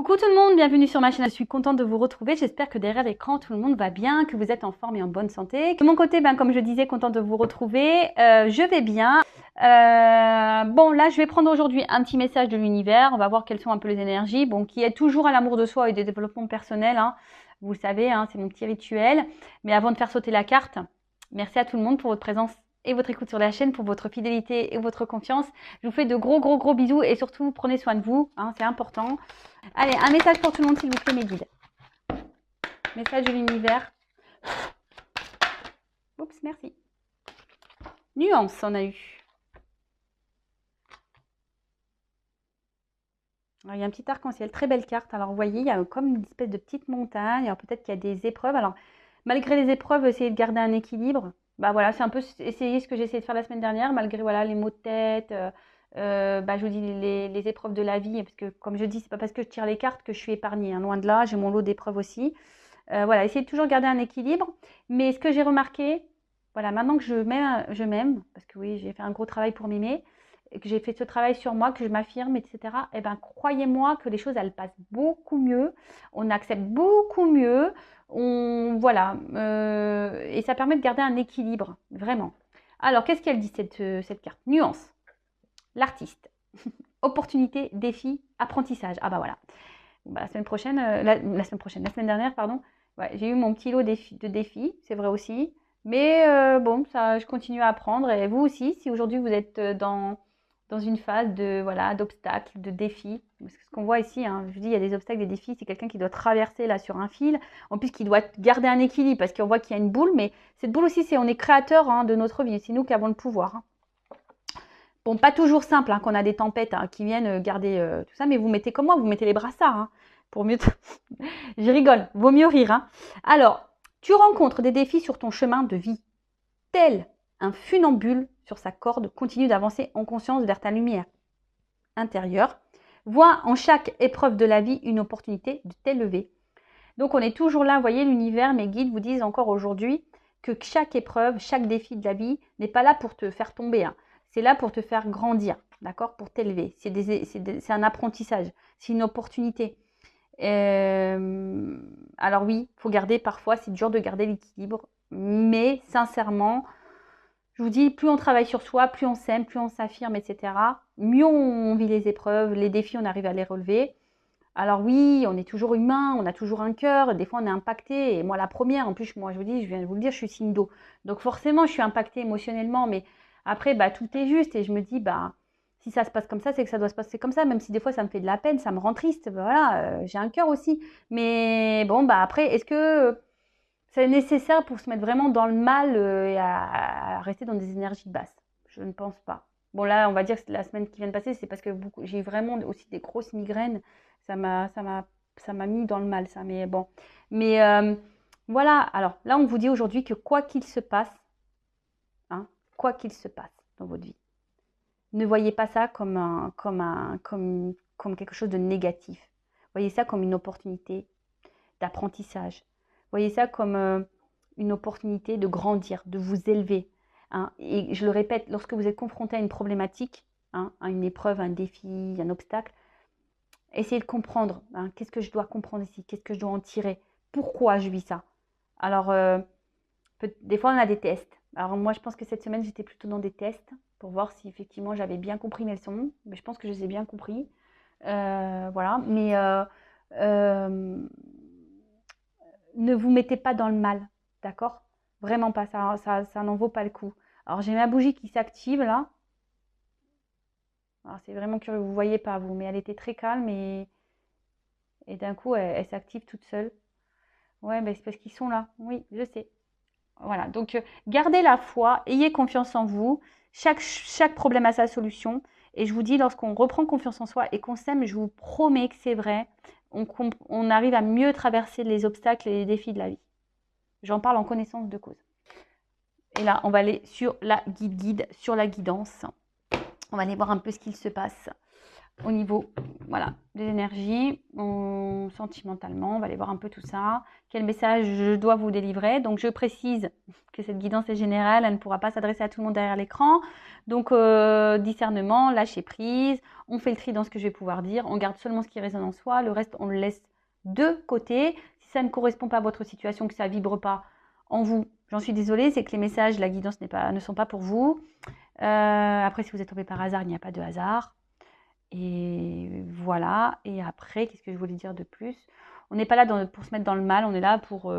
Coucou tout le monde, bienvenue sur ma chaîne. Je suis contente de vous retrouver. J'espère que derrière l'écran, tout le monde va bien, que vous êtes en forme et en bonne santé. De mon côté, comme je disais, contente de vous retrouver. Je vais bien. Bon, là, je vais prendre aujourd'hui un petit message de l'univers. On va voir quelles sont un peu les énergies. Bon, qui est toujours à l'amour de soi et des développements personnels. Hein. Vous le savez, hein, c'est mon petit rituel. Mais avant de faire sauter la carte, merci à tout le monde pour votre présence et votre écoute sur la chaîne, pour votre fidélité et votre confiance. Je vous fais de gros bisous et surtout, prenez soin de vous. Hein, c'est important. Allez, un message pour tout le monde, s'il vous plaît, mes guides. Message de l'univers. Oups, merci. Nuance, on a eu. Alors, il y a un petit arc-en-ciel, très belle carte. Alors, vous voyez, il y a comme une espèce de petite montagne. Alors, peut-être qu'il y a des épreuves. Alors, malgré les épreuves, essayez de garder un équilibre. Bah voilà, c'est un peu essayer ce que j'ai essayé de faire la semaine dernière, malgré voilà, les maux de tête. Je vous dis les épreuves de la vie, parce que comme je dis, c'est pas parce que je tire les cartes que je suis épargnée, hein, loin de là, j'ai mon lot d'épreuves aussi. Voilà, essayez de toujours garder un équilibre. Mais ce que j'ai remarqué, voilà, maintenant que je m'aime, parce que oui, j'ai fait un gros travail pour m'aimer, que j'ai fait ce travail sur moi, que je m'affirme, etc. Eh ben, croyez-moi que les choses, elles passent beaucoup mieux. On accepte beaucoup mieux. Voilà, et ça permet de garder un équilibre, vraiment. Alors, qu'est-ce qu'elle dit cette carte? Nuance. L'artiste. Opportunité, défi, apprentissage. Ah bah voilà. La semaine prochaine, la semaine dernière, pardon, ouais, j'ai eu mon petit lot de défis, c'est vrai aussi. Mais bon, ça, je continue à apprendre. Et vous aussi, si aujourd'hui vous êtes dans une phase de voilà d'obstacles, de défis, parce que ce qu'on voit ici, hein, je vous dis, il y a des obstacles, des défis, c'est quelqu'un qui doit traverser là sur un fil, en plus qui doit garder un équilibre, parce qu'on voit qu'il y a une boule, mais cette boule aussi, on est créateur hein, de notre vie, c'est nous qui avons le pouvoir. Hein. Bon, pas toujours simple, hein, qu'on a des tempêtes hein, qui viennent garder tout ça, mais vous mettez comme moi, vous mettez les brassards, hein, pour mieux... Je rigole, vaut mieux rire. Hein. Alors, tu rencontres des défis sur ton chemin de vie. Tel un funambule sur sa corde continue d'avancer en conscience vers ta lumière intérieure. Vois en chaque épreuve de la vie une opportunité de t'élever. Donc, on est toujours là, vous voyez, l'univers, mes guides vous disent encore aujourd'hui que chaque épreuve, chaque défi de la vie n'est pas là pour te faire tomber. Hein. C'est là pour te faire grandir, d'accord, pour t'élever. C'est un apprentissage, c'est une opportunité. Alors oui, il faut garder parfois, c'est dur de garder l'équilibre, mais sincèrement, je vous dis, plus on travaille sur soi, plus on s'aime, plus on s'affirme, etc., mieux on vit les épreuves, les défis, on arrive à les relever. Alors oui, on est toujours humain, on a toujours un cœur, des fois on est impacté, et moi la première, en plus, moi je vous dis, je viens de vous le dire, je suis signe d'eau. Donc forcément, je suis impactée émotionnellement, mais après, tout est juste, et je me dis, si ça se passe comme ça, c'est que ça doit se passer comme ça, même si des fois ça me fait de la peine, ça me rend triste, voilà, j'ai un cœur aussi. Mais bon, après, est-ce que c'est nécessaire pour se mettre vraiment dans le mal et à rester dans des énergies basses? Je ne pense pas. Bon là, on va dire que la semaine qui vient de passer, c'est parce que j'ai vraiment aussi des grosses migraines. Ça m'a mis dans le mal, ça. Mais bon. Mais voilà. Alors là, on vous dit aujourd'hui que quoi qu'il se passe, hein, quoi qu'il se passe dans votre vie, ne voyez pas ça comme quelque chose de négatif. Voyez ça comme une opportunité d'apprentissage. Voyez ça comme une opportunité de grandir, de vous élever. Hein. Et je le répète, lorsque vous êtes confronté à une problématique, hein, à une épreuve, un défi, un obstacle, essayez de comprendre. Hein, qu'est-ce que je dois comprendre ici? Qu'est-ce que je dois en tirer? Pourquoi je vis ça? Alors, des fois, on a des tests. Alors, moi, je pense que cette semaine, j'étais plutôt dans des tests pour voir si effectivement j'avais bien compris mes leçons. Mais je pense que je les ai bien compris. Voilà. Mais ne vous mettez pas dans le mal, d'accord? Vraiment pas, ça n'en vaut pas le coup. Alors j'ai ma bougie qui s'active là. Alors c'est vraiment curieux, vous ne voyez pas vous, mais elle était très calme et d'un coup elle s'active toute seule. Ouais, c'est parce qu'ils sont là, oui, je sais. Voilà, donc gardez la foi, ayez confiance en vous. Chaque problème a sa solution. Et je vous dis, lorsqu'on reprend confiance en soi et qu'on s'aime, je vous promets que c'est vrai, on arrive à mieux traverser les obstacles et les défis de la vie. J'en parle en connaissance de cause. Et là, on va aller sur la guide, sur la guidance. On va aller voir un peu ce qu'il se passe au niveau voilà, des énergies, sentimentalement. On va aller voir un peu tout ça. Quel message je dois vous délivrer? Donc, je précise que cette guidance est générale, elle ne pourra pas s'adresser à tout le monde derrière l'écran. Donc, discernement, lâcher prise, on fait le tri dans ce que je vais pouvoir dire, on garde seulement ce qui résonne en soi, le reste, on le laisse de côté. Si ça ne correspond pas à votre situation, que ça ne vibre pas en vous, j'en suis désolée, c'est que les messages, la guidance ne sont pas pour vous. Après, si vous êtes tombé par hasard, il n'y a pas de hasard. Et voilà. Et après, qu'est-ce que je voulais dire de plus? On n'est pas là pour se mettre dans le mal, on est là pour,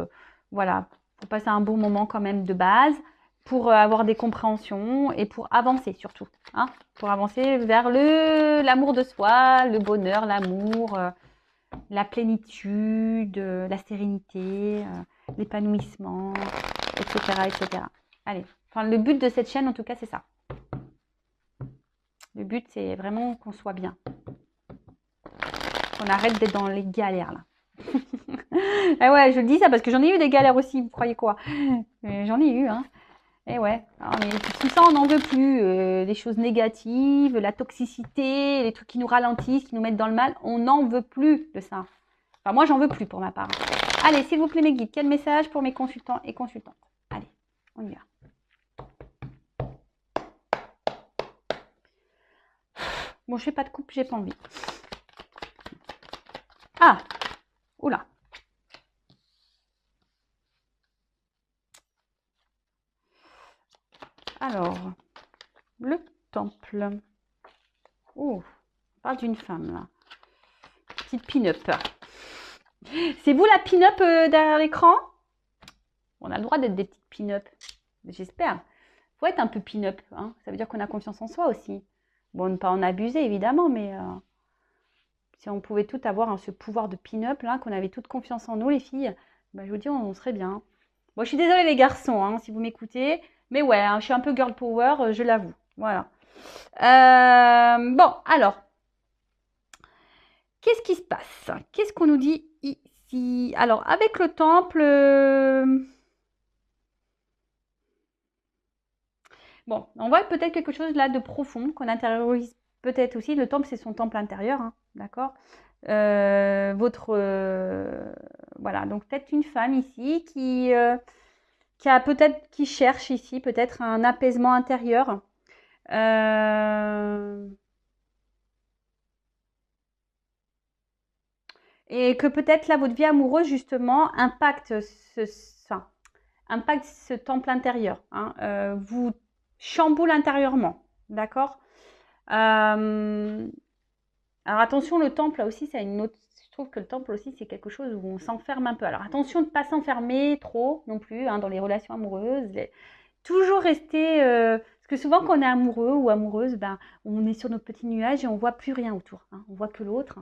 voilà, pour passer un bon moment quand même de base, pour avoir des compréhensions et pour avancer surtout. Hein, pour avancer vers l'amour de soi, le bonheur, l'amour, la plénitude, la sérénité, l'épanouissement, etc., etc. Allez, enfin, le but de cette chaîne, en tout cas, c'est ça. Le but, c'est vraiment qu'on soit bien. Qu'on arrête d'être dans les galères, là. Et ouais, je dis ça parce que j'en ai eu des galères aussi, vous croyez quoi? J'en ai eu, hein. Et ouais, tout ça, on n'en veut plus. Les choses négatives, la toxicité, les trucs qui nous ralentissent, qui nous mettent dans le mal, on n'en veut plus de ça. Enfin, moi, j'en veux plus pour ma part. Allez, s'il vous plaît, mes guides, quel message pour mes consultants et consultantes? Allez, on y va. Bon, je fais pas de coupe, j'ai pas envie. Ah, oula. Alors, le temple. Oh, on parle d'une femme, là. Petite pin-up. C'est vous la pin-up derrière l'écran? On a le droit d'être des petites pin-up. J'espère. Faut être un peu pin-up. Hein. Ça veut dire qu'on a confiance en soi aussi. Bon, ne pas en abuser, évidemment, mais si on pouvait toutes avoir ce pouvoir de pin-up, là, qu'on avait toute confiance en nous, les filles, bah, je vous dis, on serait bien. Bon, je suis désolée, les garçons, hein, si vous m'écoutez. Mais ouais, hein, je suis un peu girl power, je l'avoue. Voilà. Bon, alors. Qu'est-ce qui se passe? Qu'est-ce qu'on nous dit ici? Alors, avec le temple... Bon, on voit peut-être quelque chose là de profond qu'on intériorise peut-être aussi. Le temple, c'est son temple intérieur, hein, d'accord? Voilà, donc peut-être une femme ici qui cherche ici peut-être un apaisement intérieur. Et que peut-être là, votre vie amoureuse, justement, impacte ce temple intérieur. Hein, vous chamboule intérieurement. D'accord. Alors attention, le temple, là aussi, c'est une autre. Je trouve que le temple aussi, c'est quelque chose où on s'enferme un peu. Alors attention de ne pas s'enfermer trop non plus hein, dans les relations amoureuses. Toujours rester. Parce que souvent, quand on est amoureux ou amoureuse, ben, on est sur notre petit nuage et on voit plus rien autour. Hein. On voit que l'autre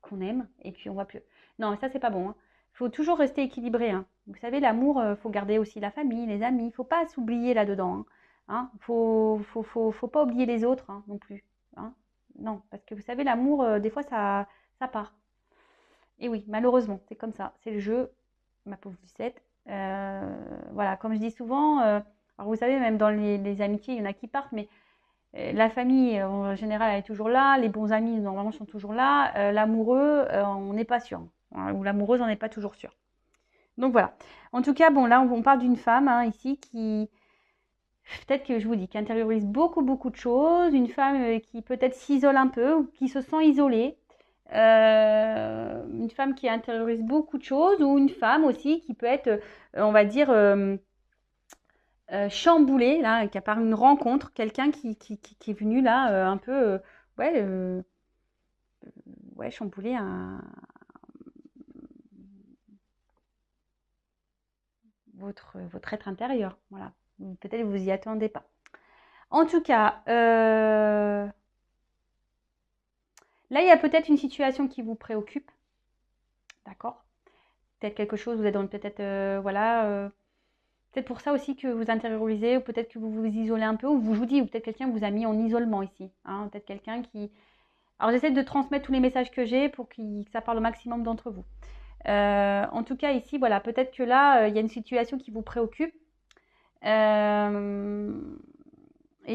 qu'on aime et puis on voit plus. Non, mais ça, c'est pas bon. Il faut toujours rester équilibré. Hein. Vous savez, l'amour, il faut garder aussi la famille, les amis. Il ne faut pas s'oublier là-dedans. Hein. Faut pas oublier les autres hein, non plus. Hein. Non, parce que vous savez, l'amour, des fois, ça part. Et oui, malheureusement, c'est comme ça. C'est le jeu, ma pauvre Lucette. Voilà, comme je dis souvent, alors vous savez, même dans les amitiés, il y en a qui partent, mais la famille, en général, elle est toujours là. Les bons amis, normalement, sont toujours là. L'amoureux, on n'est pas sûr. Hein, ou l'amoureuse, on n'est pas toujours sûr. Donc voilà. En tout cas, bon, là, on parle d'une femme hein, ici qui, peut-être que je vous dis, qui intériorise beaucoup, beaucoup de choses. Une femme qui peut-être s'isole un peu ou qui se sent isolée. Une femme qui intériorise beaucoup de choses ou une femme aussi qui peut être, on va dire, chamboulée, là, qui a par une rencontre, quelqu'un qui est venu là un peu, ouais, chambouler votre être intérieur. Voilà. Peut-être que vous y attendez pas. En tout cas, là, il y a peut-être une situation qui vous préoccupe. D'accord? Peut-être quelque chose, vous êtes dans peut-être, voilà. Peut-être pour ça aussi que vous intériorisez, ou peut-être que vous vous isolez un peu, ou je vous dis, ou peut-être quelqu'un vous a mis en isolement ici. Hein, peut-être quelqu'un qui... Alors j'essaie de transmettre tous les messages que j'ai pour que ça parle au maximum d'entre vous. En tout cas ici, voilà, peut-être que là, il y a une situation qui vous préoccupe. Et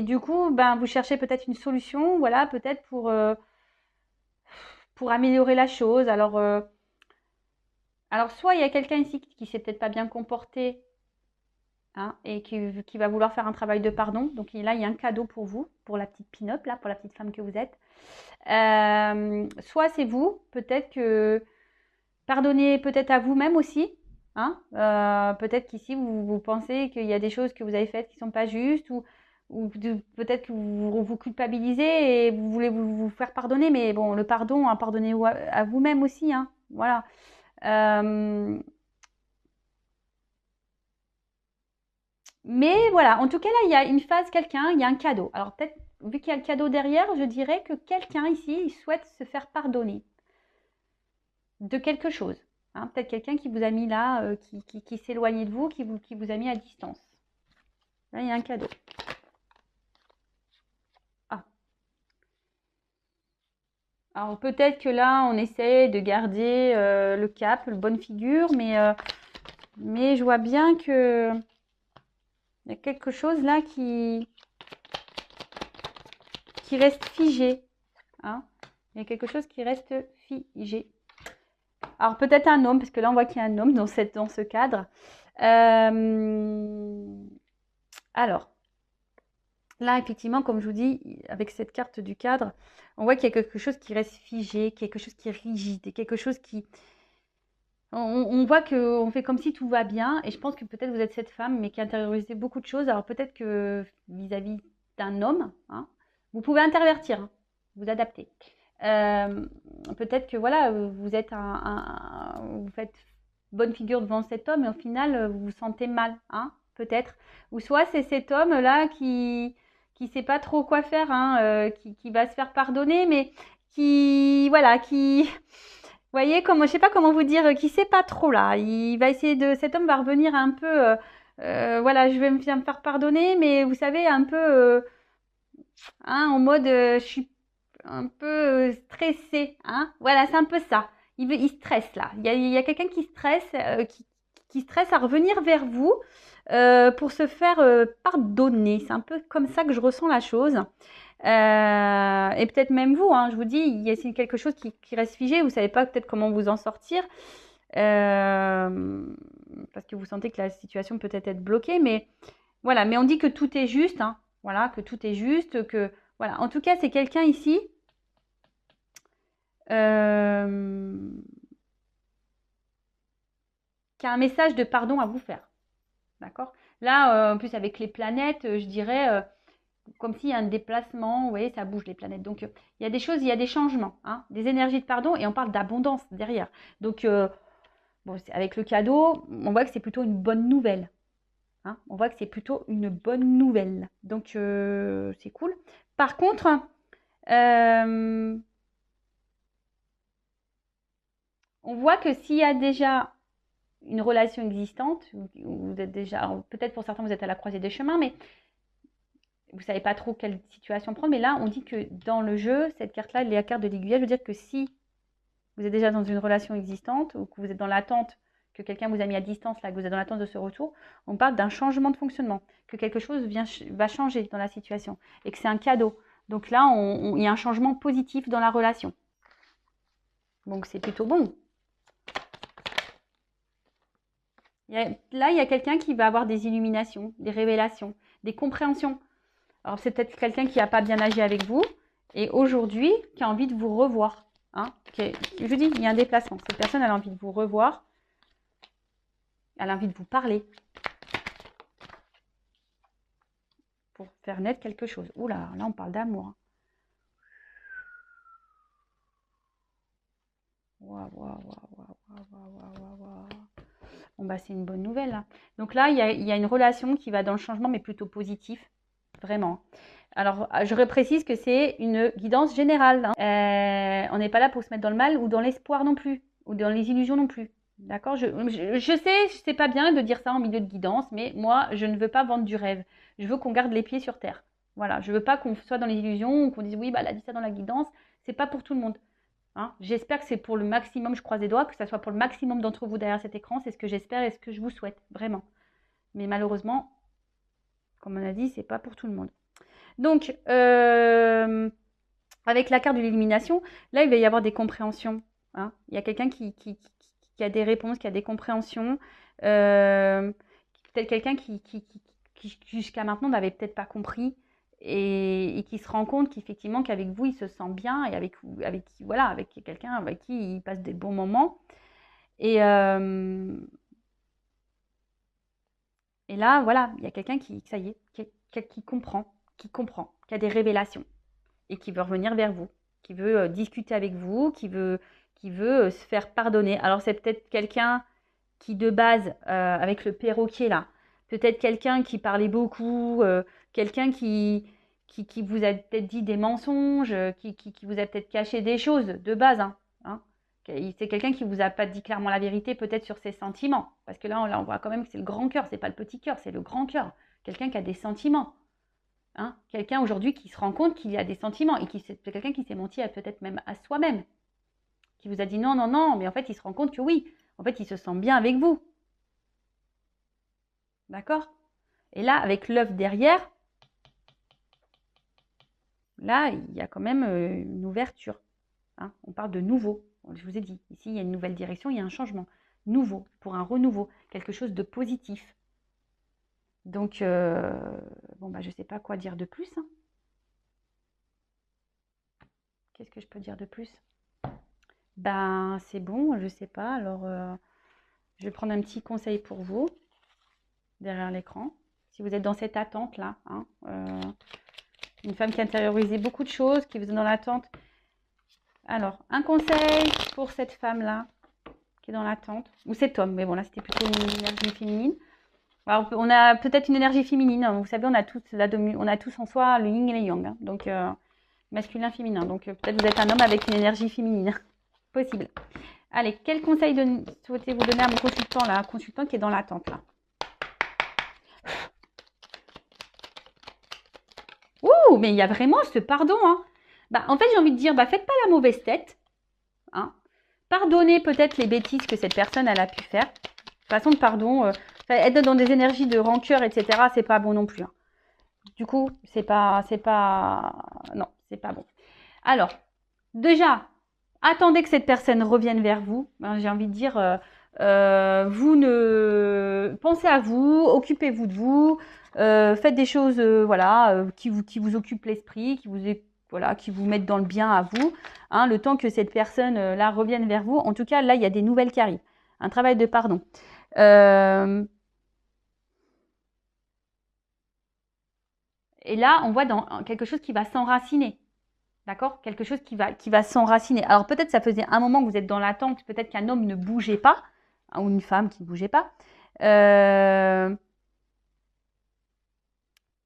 du coup, ben, vous cherchez peut-être une solution, voilà, peut-être pour améliorer la chose. Alors soit il y a quelqu'un ici qui s'est peut-être pas bien comporté hein, et qui va vouloir faire un travail de pardon. Donc là, il y a un cadeau pour vous, pour la petite pin-up, là, pour la petite femme que vous êtes. Soit c'est vous, peut-être que pardonnez peut-être à vous-même aussi. Hein, peut-être qu'ici, vous pensez qu'il y a des choses que vous avez faites qui ne sont pas justes, ou peut-être que vous culpabilisez et vous voulez vous faire pardonner, mais bon, le pardon, hein, pardonnez à vous-même aussi. Hein, voilà. Mais voilà, en tout cas, là, il y a une phase, quelqu'un, il y a un cadeau. Alors peut-être, vu qu'il y a le cadeau derrière, je dirais que quelqu'un ici, il souhaite se faire pardonner de quelque chose. Hein, peut-être quelqu'un qui vous a mis là, qui s'est éloigné de vous, qui vous a mis à distance. Là, il y a un cadeau. Ah. Alors peut-être que là, on essaie de garder le cap, le bonne figure, mais je vois bien que il y a quelque chose là qui reste figé. Hein. Il y a quelque chose qui reste figé. Alors peut-être un homme, parce que là on voit qu'il y a un homme dans ce cadre. Alors, là effectivement, comme je vous dis, avec cette carte du cadre, on voit qu'il y a quelque chose qui reste figé, quelque chose qui est rigide, quelque chose qui... On voit qu'on fait comme si tout va bien, et je pense que peut-être vous êtes cette femme, mais qui a intériorisé beaucoup de choses. Alors peut-être que vis-à-vis d'un homme, hein, vous pouvez intervertir, hein, vous adapter. Peut-être que voilà, vous êtes vous faites bonne figure devant cet homme et au final vous vous sentez mal, hein, peut-être. Ou soit c'est cet homme là qui sait pas trop quoi faire, hein, qui va se faire pardonner, mais qui voilà, qui vous voyez comment, je sais pas comment vous dire, qui sait pas trop là. Il va essayer cet homme va revenir un peu, voilà, je vais me faire pardonner, mais vous savez un peu, hein, en mode, je suis un peu stressé, hein. Voilà, c'est un peu ça. Il stresse là. Il y a quelqu'un qui stresse, qui stresse à revenir vers vous pour se faire pardonner. C'est un peu comme ça que je ressens la chose. Et peut-être même vous, hein, je vous dis, il y a quelque chose qui reste figé. Vous ne savez pas peut-être comment vous en sortir parce que vous sentez que la situation peut être bloquée. Mais voilà, mais on dit que tout est juste, hein, voilà, que tout est juste, que voilà. En tout cas, c'est quelqu'un ici qui a un message de pardon à vous faire. D'accord. Là, en plus, avec les planètes, je dirais, comme s'il y a un déplacement, vous voyez, ça bouge les planètes. Donc, il y a des choses, il y a des changements, hein, des énergies de pardon, et on parle d'abondance derrière. Donc, bon, avec le cadeau, on voit que c'est plutôt une bonne nouvelle. Hein, on voit que c'est plutôt une bonne nouvelle. Donc, c'est cool. Par contre, on voit que s'il y a déjà une relation existante, vous êtes déjà, peut-être pour certains vous êtes à la croisée des chemins, mais vous ne savez pas trop quelle situation prendre. Mais là, on dit que dans le jeu, cette carte-là, la carte de l'aiguillage, veut dire que si vous êtes déjà dans une relation existante ou que vous êtes dans l'attente, que quelqu'un vous a mis à distance, là, que vous êtes dans l'attente de ce retour, on parle d'un changement de fonctionnement, que quelque chose va changer dans la situation et que c'est un cadeau. Donc là, il y a un changement positif dans la relation. Donc c'est plutôt bon. Là, il y a quelqu'un qui va avoir des illuminations, des révélations, des compréhensions. Alors, c'est peut-être quelqu'un qui n'a pas bien agi avec vous et aujourd'hui qui a envie de vous revoir. Hein, je vous dis, il y a un déplacement. Cette personne, elle a envie de vous revoir. Elle a envie de vous parler pour faire naître quelque chose. Oula, là, on parle d'amour. Waouh, waouh, waouh, waouh, waouh, waouh. Bon, bah, c'est une bonne nouvelle. Là. Donc là, il y a une relation qui va dans le changement, mais plutôt positif. Vraiment. Alors, je reprécise que c'est une guidance générale. Hein. On n'est pas là pour se mettre dans le mal ou dans l'espoir non plus, ou dans les illusions non plus. D'accord, je sais, c'est pas bien de dire ça en milieu de guidance, mais moi, je ne veux pas vendre du rêve. Je veux qu'on garde les pieds sur terre. Voilà, je veux pas qu'on soit dans les illusions, ou qu'on dise oui, bah, elle a dit ça dans la guidance. C'est pas pour tout le monde. Hein. J'espère que c'est pour le maximum, je croise les doigts, que ça soit pour le maximum d'entre vous derrière cet écran. C'est ce que j'espère et ce que je vous souhaite, vraiment. Mais malheureusement, comme on a dit, c'est pas pour tout le monde. Donc, avec la carte de l'illumination, là, il va y avoir des compréhensions. Hein. Il y a quelqu'un qui a des réponses, qui a des compréhensions, peut-être quelqu'un qui jusqu'à maintenant n'avait peut-être pas compris et qui se rend compte qu'effectivement qu'avec vous, il se sent bien et voilà, avec quelqu'un avec qui il passe des bons moments. Et, euh, et là, voilà, il y a quelqu'un qui, ça y est, qui comprend, qui a des révélations et qui veut revenir vers vous, qui veut discuter avec vous, qui veut se faire pardonner. Alors c'est peut-être quelqu'un qui de base, avec le perroquet là, peut-être quelqu'un qui parlait beaucoup, quelqu'un qui vous a peut-être dit des mensonges, qui vous a peut-être caché des choses de base. Hein. C'est quelqu'un qui vous a pas dit clairement la vérité peut-être sur ses sentiments. Parce que là, on voit quand même que c'est le grand cœur, c'est pas le petit cœur, c'est le grand cœur. Quelqu'un qui a des sentiments. Hein. Quelqu'un aujourd'hui qui se rend compte qu'il y a des sentiments et c'est quelqu'un qui s'est menti peut-être même à soi-même. Qui vous a dit non, non, non, mais en fait, il se rend compte que oui, en fait, il se sent bien avec vous. D'accord? Et là, avec l'œuf derrière, là, il y a quand même une ouverture. Hein. On parle de nouveau. Je vous ai dit, ici, il y a une nouvelle direction, il y a un changement. Nouveau, pour un renouveau, quelque chose de positif. Donc, bon, bah, je ne sais pas quoi dire de plus. Hein. Qu'est-ce que je peux dire de plus? Ben, c'est bon, je ne sais pas. Alors, je vais prendre un petit conseil pour vous, derrière l'écran. Si vous êtes dans cette attente-là, hein, une femme qui a intériorisé beaucoup de choses, qui vous est dans l'attente. Alors, un conseil pour cette femme-là, qui est dans l'attente, ou cet homme, mais bon, là, c'était plutôt une énergie féminine. Alors, on a peut-être une énergie féminine, hein. Vous savez, on a tous en soi le yin et le yang, hein. Donc, masculin, féminin. Donc, peut-être vous êtes un homme avec une énergie féminine. Possible. Allez, quel conseil souhaitez-vous donner à mon consultant, là, un consultant qui est dans l'attente, là? Ouh, mais il y a vraiment ce pardon, hein. Bah, en fait, j'ai envie de dire, bah, faites pas la mauvaise tête. Hein. Pardonnez peut-être les bêtises que cette personne elle a pu faire. De façon de pardon, être dans des énergies de rancœur, etc., c'est pas bon non plus. Hein. Du coup, non, c'est pas bon. Alors, déjà, attendez que cette personne revienne vers vous. Ben, j'ai envie de dire, vous ne pensez à vous, occupez-vous de vous, faites des choses, voilà, qui vous occupent l'esprit, qui vous mettent dans le bien à vous, hein, le temps que cette personne-là revienne vers vous. En tout cas, là, il y a des nouvelles qui arrivent. Un travail de pardon. Et là, on voit dans quelque chose qui va s'enraciner. D'accord? Quelque chose qui va s'enraciner. Alors peut-être ça faisait un moment que vous êtes dans l'attente, peut-être qu'un homme ne bougeait pas, hein, ou une femme qui ne bougeait pas.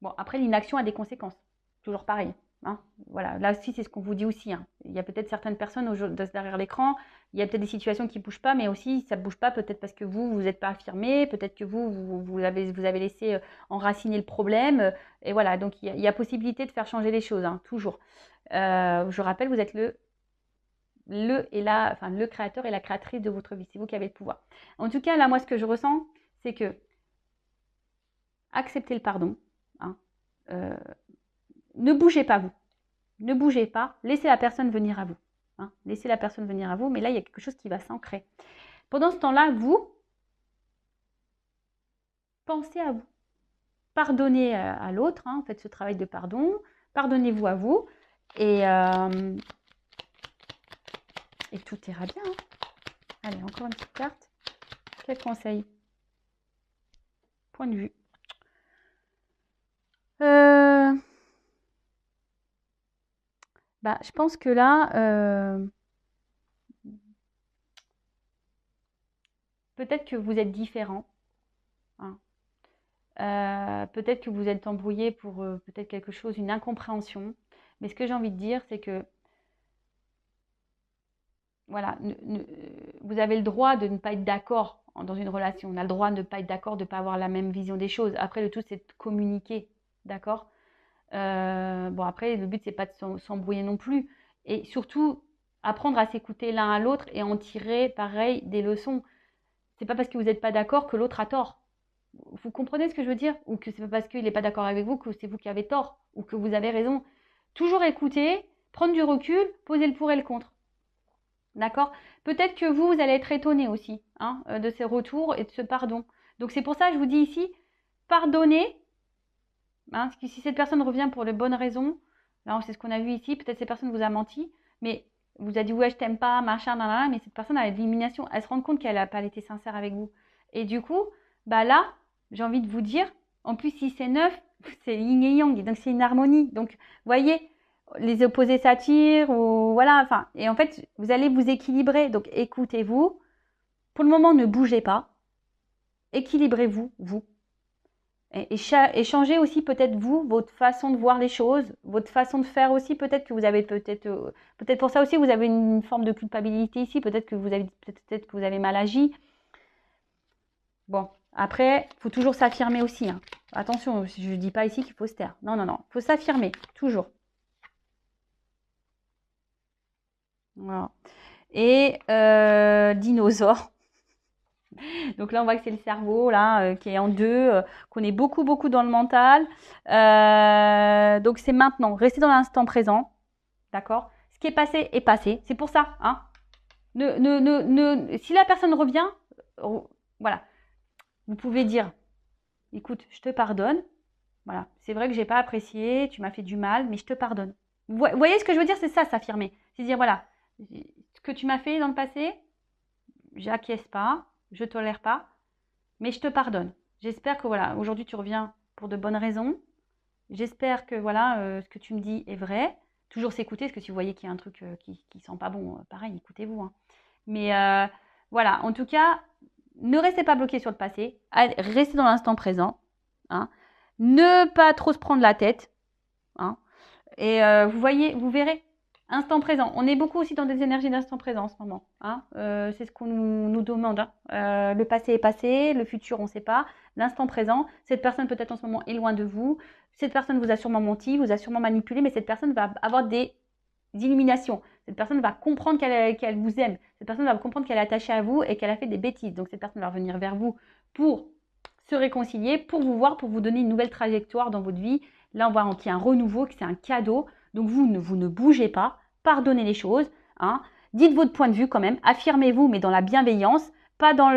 Bon, après, l'inaction a des conséquences. Toujours pareil. Hein. Voilà, là aussi, c'est ce qu'on vous dit aussi. Hein. Il y a peut-être certaines personnes derrière l'écran, il y a peut-être des situations qui ne bougent pas, mais aussi, ça ne bouge pas peut-être parce que vous n'êtes pas affirmé, peut-être que vous avez laissé enraciner le problème. Et voilà, donc il y a possibilité de faire changer les choses, hein, toujours. Je rappelle, vous êtes le créateur et la créatrice de votre vie. C'est vous qui avez le pouvoir. En tout cas, là, moi, ce que je ressens, c'est que acceptez le pardon. Hein, ne bougez pas, vous. Ne bougez pas. Laissez la personne venir à vous. Hein, laissez la personne venir à vous. Mais là, il y a quelque chose qui va s'ancrer. Pendant ce temps-là, vous, pensez à vous. Pardonnez à l'autre. Hein, faites ce travail de pardon. Pardonnez-vous à vous. Et tout ira bien. Hein. Allez, encore une petite carte. Quel conseil? Point de vue. Bah, je pense que là, peut-être que vous êtes différent. Hein. Peut-être que vous êtes embrouillé pour peut-être quelque chose, une incompréhension. Mais ce que j'ai envie de dire, c'est que voilà, vous avez le droit de ne pas être d'accord dans une relation. On a le droit de ne pas être d'accord, de ne pas avoir la même vision des choses. Après, le tout, c'est de communiquer. D'accord? Bon, après, le but, c'est pas de s'embrouiller non plus. Et surtout, apprendre à s'écouter l'un à l'autre et en tirer, pareil, des leçons. C'est pas parce que vous n'êtes pas d'accord que l'autre a tort. Vous comprenez ce que je veux dire? Ou que c'est pas parce qu'il n'est pas d'accord avec vous que c'est vous qui avez tort ou que vous avez raison. Toujours écouter, prendre du recul, poser le pour et le contre. D'accord? Peut-être que vous allez être étonné aussi, hein, de ces retours et de ce pardon. Donc c'est pour ça que je vous dis ici, pardonner. Hein, parce que si cette personne revient pour de bonnes raisons, là, c'est ce qu'on a vu ici, peut-être cette personne vous a menti, mais vous a dit ouais, je t'aime pas, machin, nanana, mais cette personne a l'élimination, elle se rend compte qu'elle n'a pas été sincère avec vous. Et du coup, bah là, j'ai envie de vous dire, en plus, si c'est neuf, c'est yin et yang, donc c'est une harmonie. Donc, voyez, les opposés s'attirent, ou voilà, enfin, et en fait, vous allez vous équilibrer. Donc, écoutez-vous. Pour le moment, ne bougez pas. Équilibrez-vous, vous. Et changez aussi peut-être vous, votre façon de voir les choses, votre façon de faire aussi. Peut-être que vous avez peut-être pour ça aussi, vous avez une forme de culpabilité ici. Peut-être que vous avez mal agi. Bon, après, il faut toujours s'affirmer aussi. Hein. Attention, je ne dis pas ici qu'il faut se taire. Non, non, non. Il faut s'affirmer, toujours. Voilà. Et dinosaure. Donc là, on voit que c'est le cerveau là qui est en deux, qu'on est beaucoup, beaucoup dans le mental. Donc c'est maintenant. Restez dans l'instant présent. D'accord? Ce qui est passé est passé. C'est pour ça. Hein? Si la personne revient, voilà. Vous pouvez dire, écoute, je te pardonne. Voilà. C'est vrai que j'ai pas apprécié, tu m'as fait du mal, mais je te pardonne. Vous voyez ce que je veux dire? C'est ça, s'affirmer. C'est dire, voilà, ce que tu m'as fait dans le passé, j'acquiesce pas, je tolère pas, mais je te pardonne. J'espère que voilà, aujourd'hui tu reviens pour de bonnes raisons. J'espère que voilà, ce que tu me dis est vrai. Toujours s'écouter, parce que si vous voyez qu'il y a un truc qui sent pas bon, pareil, écoutez-vous. Hein. Mais voilà, en tout cas, ne restez pas bloqué sur le passé. Restez dans l'instant présent. Hein. Ne pas trop se prendre la tête. Hein. Et vous voyez, vous verrez. Instant présent. On est beaucoup aussi dans des énergies d'instant présent en ce moment. Hein. C'est ce qu'on nous demande. Hein. Le passé est passé, le futur on ne sait pas. L'instant présent, cette personne peut-être en ce moment est loin de vous. Cette personne vous a sûrement menti, vous a sûrement manipulé, mais cette personne va avoir des illuminations. Cette personne va comprendre qu'elle vous aime. Cette personne va comprendre qu'elle est attachée à vous et qu'elle a fait des bêtises. Donc cette personne va revenir vers vous pour se réconcilier, pour vous voir, pour vous donner une nouvelle trajectoire dans votre vie. Là, on voit qu'il y a un renouveau, que c'est un cadeau. Donc vous ne bougez pas, pardonnez les choses, hein. Dites votre point de vue quand même, affirmez-vous, mais dans la bienveillance, pas dans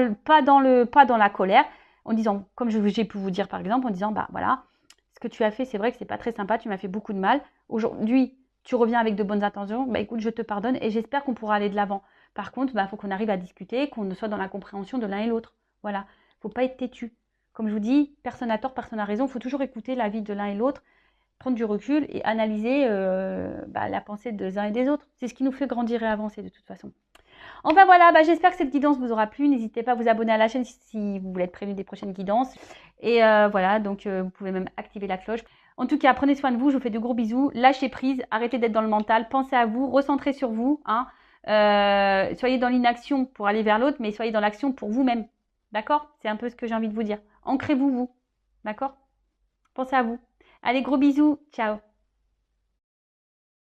la colère, en disant, comme j'ai pu vous dire par exemple, en disant, bah voilà, ce que tu as fait, c'est vrai que c'est pas très sympa, tu m'as fait beaucoup de mal. Aujourd'hui, tu reviens avec de bonnes intentions, bah écoute, je te pardonne et j'espère qu'on pourra aller de l'avant. Par contre, bah faut qu'on arrive à discuter, qu'on soit dans la compréhension de l'un et l'autre. Voilà, faut pas être têtu. Comme je vous dis, personne n'a tort, personne n'a raison, il faut toujours écouter l'avis de l'un et l'autre, prendre du recul et analyser la pensée des uns et des autres. C'est ce qui nous fait grandir et avancer de toute façon. Enfin voilà, j'espère que cette guidance vous aura plu. N'hésitez pas à vous abonner à la chaîne si vous voulez être prévenu des prochaines guidances. Et voilà, donc vous pouvez même activer la cloche. En tout cas, prenez soin de vous, je vous fais de gros bisous. Lâchez prise, arrêtez d'être dans le mental, pensez à vous, recentrez sur vous. Hein. Soyez dans l'inaction pour aller vers l'autre, mais soyez dans l'action pour vous-même. D'accord? C'est un peu ce que j'ai envie de vous dire. Ancrez-vous, vous. D'accord? Pensez à vous. Allez, gros bisous. Ciao.